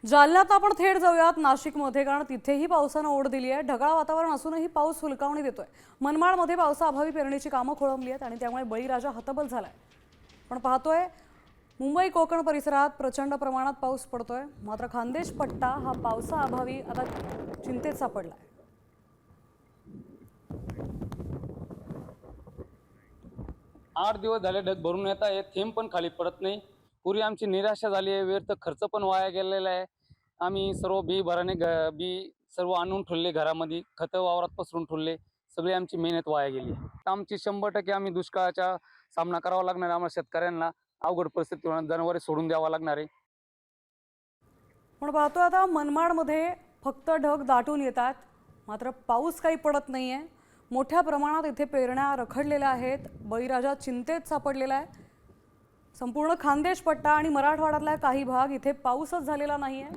जालन्यात आपण थेट जाऊयात नाशिकमध्ये, कारण तिथेही पावसानं ओढ दिली आहे। ढगाळ वातावरण असूनही पाऊस हुलकावणी देतोय। मनमाडमध्ये पावसाअभावी पेरणीची कामं खोळंबली आहेत आणि त्यामुळे बळीराजा हतबल झालाय। पण पाहतोय मुंबई कोकण परिसरात प्रचंड प्रमाणात पाऊस पडतोय, मात्र खान्देश पट्टा हा पावसाअभावी आता चिंतेत सापडलाय। 8 दिवस झाले ढग भरून येत आहे, थेंब पण खाली पडत नाही। पुरी आमची निराशा झाली आहे, व्यर्थ खर्च पण वाया गेलेला आहे। आम्ही सर्व बी भराने बी सर्व आणून ठेवले, घरामध्ये खतं वावरात पसरून ठेवले, सगळी आमची मेहनत वाया गेली। आमची 100% आम्ही दुष्काळाचा सामना करावा लागणार आहे। आम्हाला शेतकऱ्यांना अवघड परिस्थितीवर जनावरे सोडून द्यावा लागणार आहे। पण पाहतोय आता मनमाडमध्ये फक्त ढग दाटून येतात, मात्र पाऊस काही पडत नाहीये। मोठ्या प्रमाणात इथे पेरण्या रखडलेल्या आहेत। बळीराजा चिंतेत सापडलेला आहे। संपूर्ण खान्देश पट्टा आणि मराठवाड्यातला काही भाग इथे पाऊसच झालेला नाहीये।